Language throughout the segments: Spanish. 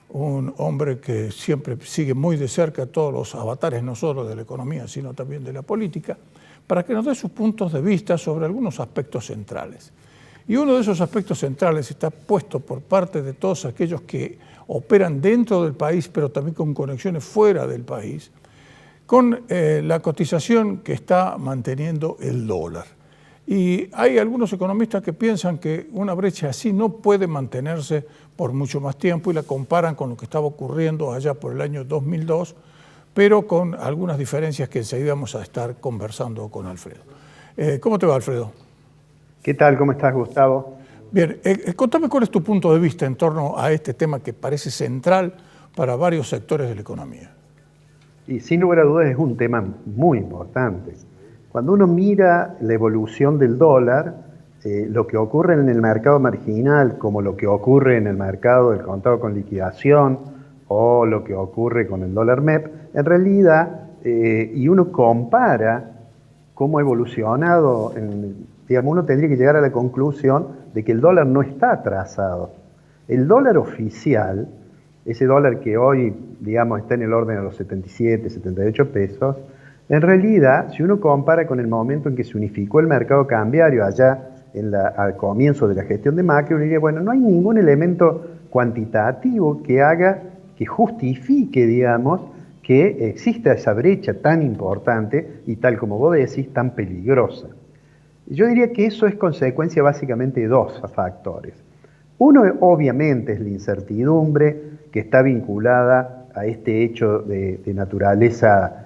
un hombre que siempre sigue muy de cerca todos los avatares, no solo de la economía, sino también de la política, para que nos dé sus puntos de vista sobre algunos aspectos centrales. Y uno de esos aspectos centrales está puesto por parte de todos aquellos que operan dentro del país, pero también con conexiones fuera del país, con la cotización que está manteniendo el dólar. Y hay algunos economistas que piensan que una brecha así no puede mantenerse por mucho más tiempo y la comparan con lo que estaba ocurriendo allá por el año 2002, pero con algunas diferencias que enseguida vamos a estar conversando con Alfredo. ¿Cómo te va, Alfredo? ¿Qué tal? ¿Cómo estás, Gustavo? Bien, contame cuál es tu punto de vista en torno a este tema que parece central para varios sectores de la economía. Y sin lugar a dudas es un tema muy importante. Cuando uno mira la evolución del dólar, lo que ocurre en el mercado marginal, como lo que ocurre en el mercado del contado con liquidación o lo que ocurre con el dólar MEP, en realidad, y uno compara cómo ha evolucionado, digamos, uno tendría que llegar a la conclusión de que el dólar no está atrasado. El dólar oficial, ese dólar que hoy, digamos, está en el orden de los 77, 78 pesos, en realidad, si uno compara con el momento en que se unificó el mercado cambiario allá al comienzo de la gestión de Macri, uno diría, bueno, no hay ningún elemento cuantitativo que justifique, digamos, que exista esa brecha tan importante y tal como vos decís, tan peligrosa. Yo diría que eso es consecuencia básicamente de dos factores. Uno, obviamente, es la incertidumbre que está vinculada a este hecho de naturaleza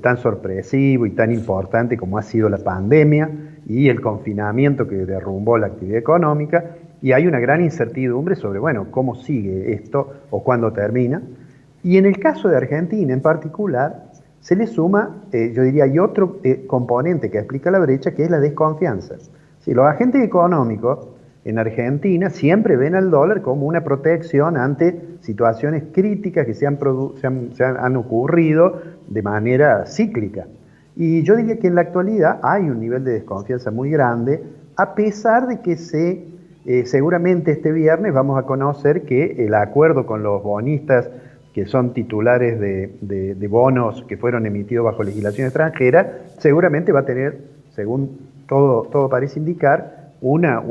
tan sorpresivo y tan importante como ha sido la pandemia y el confinamiento que derrumbó la actividad económica, y hay una gran incertidumbre sobre, bueno, cómo sigue esto o cuándo termina. Y en el caso de Argentina en particular, se le suma, yo diría, hay otro componente que explica la brecha, que es la desconfianza. Si los agentes económicos en Argentina siempre ven al dólar como una protección ante situaciones críticas que se han ocurrido de manera cíclica. Y yo diría que en la actualidad hay un nivel de desconfianza muy grande, a pesar de que seguramente este viernes vamos a conocer que el acuerdo con los bonistas que son titulares de bonos que fueron emitidos bajo legislación extranjera, seguramente va a tener, según todo parece indicar, una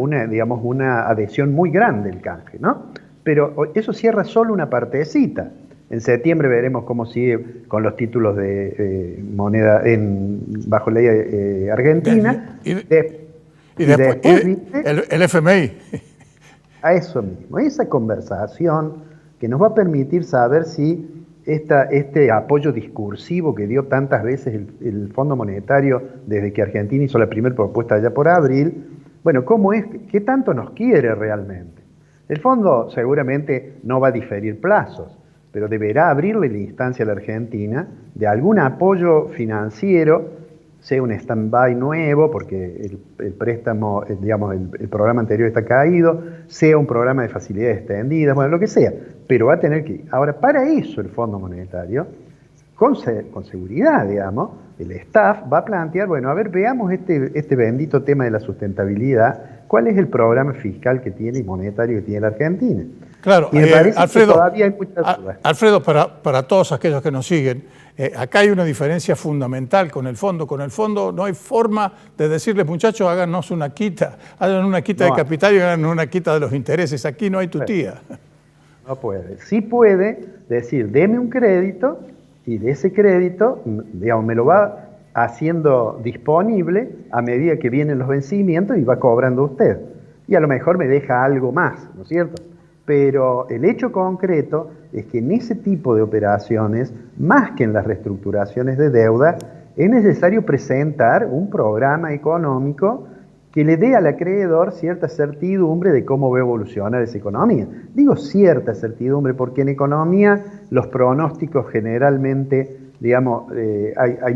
adhesión muy grande el canje, ¿no? Pero eso cierra solo una partecita. En septiembre veremos cómo sigue con los títulos de moneda bajo ley argentina. Y después el FMI. A eso mismo, esa conversación que nos va a permitir saber si este apoyo discursivo que dio tantas veces el Fondo Monetario desde que Argentina hizo la primera propuesta allá por abril, bueno, ¿cómo es? ¿Qué tanto nos quiere realmente? El fondo seguramente no va a diferir plazos, pero deberá abrirle la instancia a la Argentina de algún apoyo financiero, sea un stand-by nuevo, porque el préstamo, el programa anterior está caído, sea un programa de facilidades extendidas, bueno, lo que sea, pero va a tener que ir. Ahora, para eso el Fondo Monetario, con seguridad, digamos, el staff va a plantear, bueno, a ver, veamos este bendito tema de la sustentabilidad, cuál es el programa fiscal que tiene y monetario que tiene la Argentina. Claro, y me parece Alfredo, que todavía hay muchas dudas. Alfredo, para todos aquellos que nos siguen, acá hay una diferencia fundamental con el fondo. Con el fondo no hay forma de decirles, muchachos, háganos una quita, hagan una quita de capital y hagan una quita de los intereses. Aquí no hay tutía. No puede. Sí puede decir, deme un crédito y de ese crédito, digamos, me lo va haciendo disponible a medida que vienen los vencimientos y va cobrando usted. Y a lo mejor me deja algo más, ¿no es cierto? Pero el hecho concreto es que en ese tipo de operaciones, más que en las reestructuraciones de deuda, es necesario presentar un programa económico que le dé al acreedor cierta certidumbre de cómo va a evolucionar esa economía. Digo cierta certidumbre porque en economía los pronósticos generalmente, digamos, hay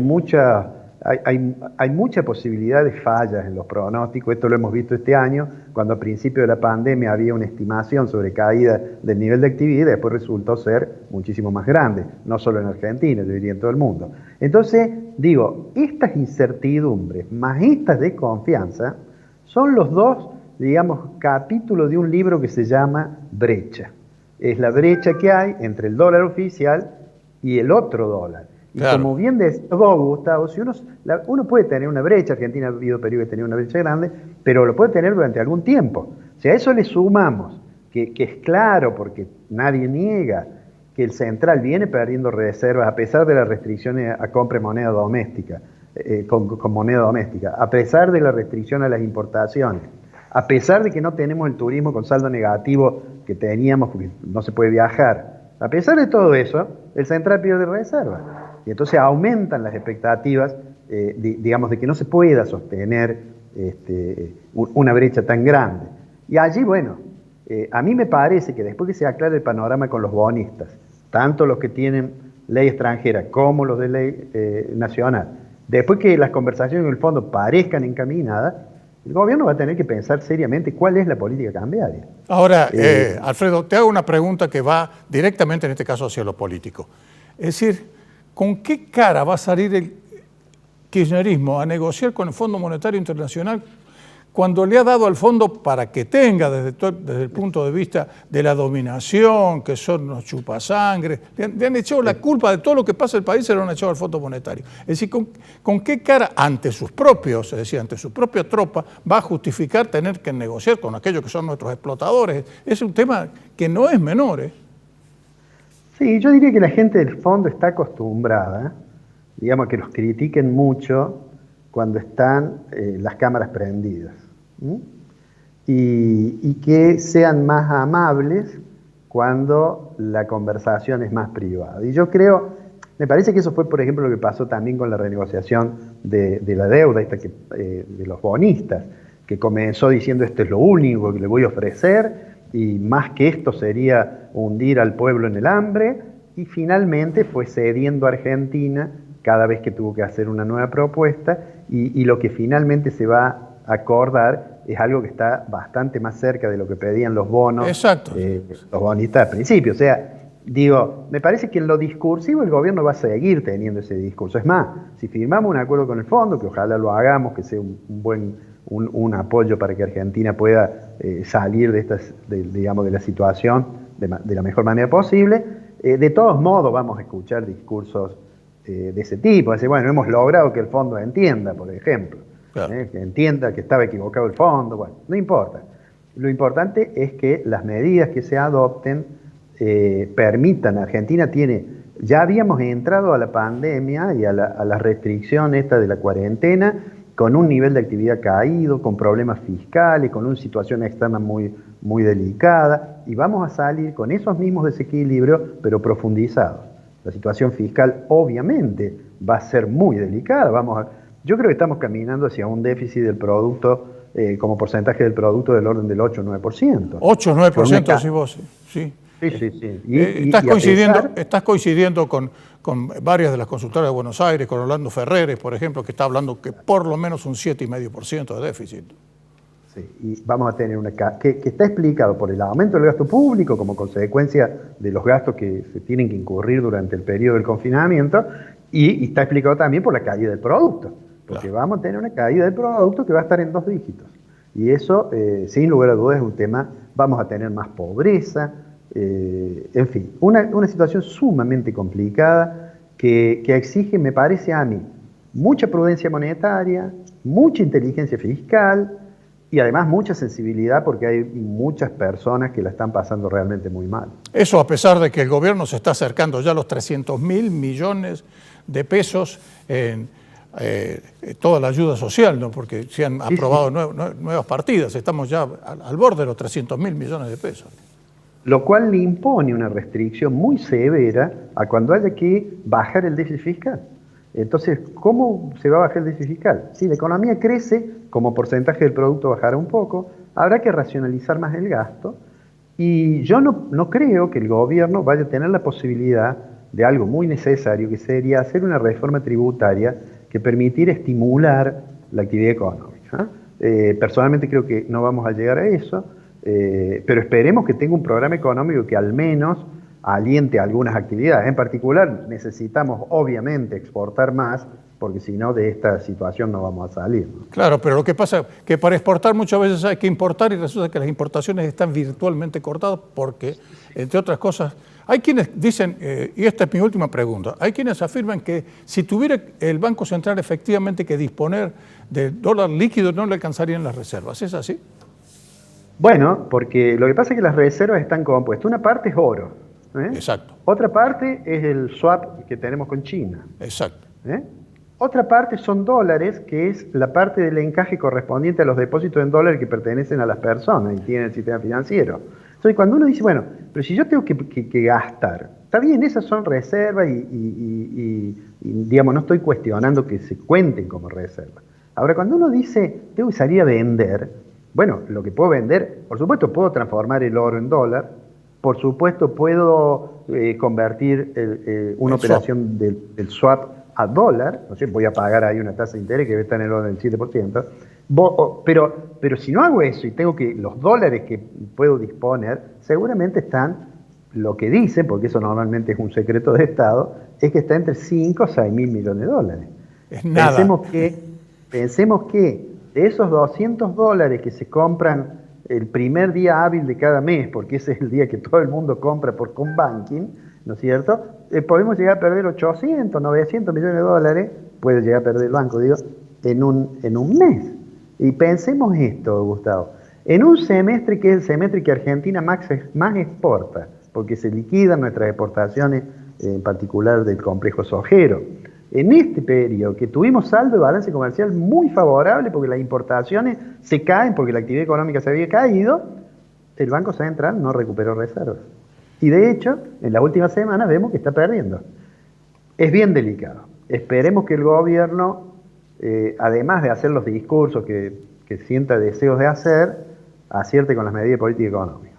mucha posibilidad de fallas en los pronósticos. Esto lo hemos visto este año, cuando al principio de la pandemia había una estimación sobre caída del nivel de actividad y después resultó ser muchísimo más grande, no solo en Argentina, yo diría en todo el mundo. Entonces, digo, estas incertidumbres más estas desconfianza son los dos, digamos, capítulos de un libro que se llama Brecha. es la brecha que hay entre el dólar oficial y el otro dólar. Y claro, como bien decís vos, Gustavo, si uno puede tener una brecha, Argentina ha habido periodos que tenía una brecha grande, pero lo puede tener durante algún tiempo. Si a eso le sumamos, que es claro, porque nadie niega, que el central viene perdiendo reservas a pesar de las restricciones a compra de moneda doméstica, con moneda doméstica, a pesar de la restricción a las importaciones, a pesar de que no tenemos el turismo con saldo negativo que teníamos porque no se puede viajar, a pesar de todo eso, el central pierde reservas. Y entonces aumentan las expectativas, digamos, de que no se pueda sostener una brecha tan grande. Y allí, bueno, a mí me parece que después que se aclare el panorama con los bonistas, tanto los que tienen ley extranjera como los de ley nacional, después que las conversaciones en el fondo parezcan encaminadas, el gobierno va a tener que pensar seriamente cuál es la política cambiaria. Ahora, Alfredo, te hago una pregunta que va directamente en este caso hacia lo político. Es decir, ¿con qué cara va a salir el kirchnerismo a negociar con el Fondo Monetario Internacional cuando le ha dado al fondo para que tenga desde el punto de vista de la dominación, que son los chupasangres, le han echado la culpa de todo lo que pasa en el país, se lo han echado al Fondo Monetario? Es decir, ¿con qué cara ante sus propios, es decir, ante su propia tropa, va a justificar tener que negociar con aquellos que son nuestros explotadores? Es un tema que no es menor, ¿eh? Sí, yo diría que la gente del fondo está acostumbrada, digamos, a que los critiquen mucho cuando están las cámaras prendidas. Y que sean más amables cuando la conversación es más privada. Y yo creo, me parece que eso fue, por ejemplo, lo que pasó también con la renegociación de la deuda de los bonistas, que comenzó diciendo esto es lo único que le voy a ofrecer y más que esto sería hundir al pueblo en el hambre, y finalmente fue cediendo a Argentina cada vez que tuvo que hacer una nueva propuesta, y lo que finalmente se va a acordar es algo que está bastante más cerca de lo que pedían los bonos, los bonistas al principio. O sea, digo, me parece que en lo discursivo el gobierno va a seguir teniendo ese discurso. Es más, si firmamos un acuerdo con el fondo, que ojalá lo hagamos, que sea un apoyo para que Argentina pueda salir de la situación de la mejor manera posible, de todos modos vamos a escuchar discursos de ese tipo. Decir, bueno, hemos logrado que el fondo entienda, por ejemplo, claro, que entienda que estaba equivocado el fondo. Bueno, no importa. Lo importante es que las medidas que se adopten permitan. Argentina ya habíamos entrado a la pandemia y a la restricción esta de la cuarentena con un nivel de actividad caído, con problemas fiscales, con una situación externa muy, muy delicada, y vamos a salir con esos mismos desequilibrios, pero profundizados. La situación fiscal obviamente va a ser muy delicada. Yo creo que estamos caminando hacia un déficit del producto, como porcentaje del producto, del orden del 8 o 9%. 8 o 9%, decís vos, sí. Sí. Estás coincidiendo con varias de las consultoras de Buenos Aires, con Orlando Ferreres, por ejemplo, que está hablando que por lo menos un 7,5% de déficit. Sí, y vamos a tener que está explicado por el aumento del gasto público como consecuencia de los gastos que se tienen que incurrir durante el periodo del confinamiento, y está explicado también por la caída del producto, porque claro, vamos a tener una caída del producto que va a estar en 2 dígitos. Y eso, sin lugar a dudas, es un tema. Vamos a tener más pobreza, en fin, una situación sumamente complicada que exige, me parece a mí, mucha prudencia monetaria, mucha inteligencia fiscal, y además mucha sensibilidad, porque hay muchas personas que la están pasando realmente muy mal. Eso a pesar de que el gobierno se está acercando ya a los 300.000 millones de pesos en toda la ayuda social, ¿no? Porque se han aprobado nuevas partidas, estamos ya al borde de los 300.000 millones de pesos. Lo cual le impone una restricción muy severa a cuando haya que bajar el déficit fiscal. Entonces, ¿cómo se va a bajar el déficit fiscal? Si la economía crece, como porcentaje del producto bajará un poco, habrá que racionalizar más el gasto, y yo no creo que el gobierno vaya a tener la posibilidad de algo muy necesario, que sería hacer una reforma tributaria que permitiera estimular la actividad económica. Personalmente creo que no vamos a llegar a eso, pero esperemos que tenga un programa económico que al menos aliente algunas actividades. En particular, necesitamos obviamente exportar más, porque si no de esta situación no vamos a salir, ¿no? Claro, pero lo que pasa es que para exportar muchas veces hay que importar y resulta que las importaciones están virtualmente cortadas porque, entre otras cosas, hay quienes dicen, y esta es mi última pregunta, hay quienes afirman que si tuviera el Banco Central efectivamente que disponer de dólar líquido no le alcanzarían las reservas. ¿Es así? Bueno, porque lo que pasa es que las reservas están compuestas. Una parte es oro, ¿eh? Exacto. Otra parte es el swap que tenemos con China, Exacto. ¿eh? Otra parte son dólares, que es la parte del encaje correspondiente a los depósitos en dólares que pertenecen a las personas y tienen el sistema financiero. Entonces, cuando uno dice, bueno, pero si yo tengo que gastar, está bien, esas son reservas y, digamos, no estoy cuestionando que se cuenten como reservas. Ahora, cuando uno dice, tengo que salir a vender, bueno, lo que puedo vender, por supuesto, puedo transformar el oro en dólar, por supuesto, puedo convertir una operación del swap a dólar, no sé, voy a pagar ahí una tasa de interés que está en el orden del 7%, pero si no hago eso y tengo que los dólares que puedo disponer, seguramente están, lo que dicen, porque eso normalmente es un secreto de Estado, es que está entre 5 o 6 mil millones de dólares. Es nada. Pensemos que de esos 200 dólares que se compran el primer día hábil de cada mes, porque ese es el día que todo el mundo compra por Combanking, ¿no es cierto? Podemos llegar a perder 800, 900 millones de dólares, puede llegar a perder el banco, digo, en un mes. Y pensemos esto, Gustavo, en un semestre que es el semestre que Argentina más exporta, porque se liquidan nuestras exportaciones, en particular del complejo sojero. En este periodo que tuvimos saldo de balance comercial muy favorable porque las importaciones se caen porque la actividad económica se había caído, el Banco Central no recuperó reservas. Y de hecho, en la última semana vemos que está perdiendo. Es bien delicado. Esperemos que el gobierno, además de hacer los discursos que sienta deseos de hacer, acierte con las medidas de política económica.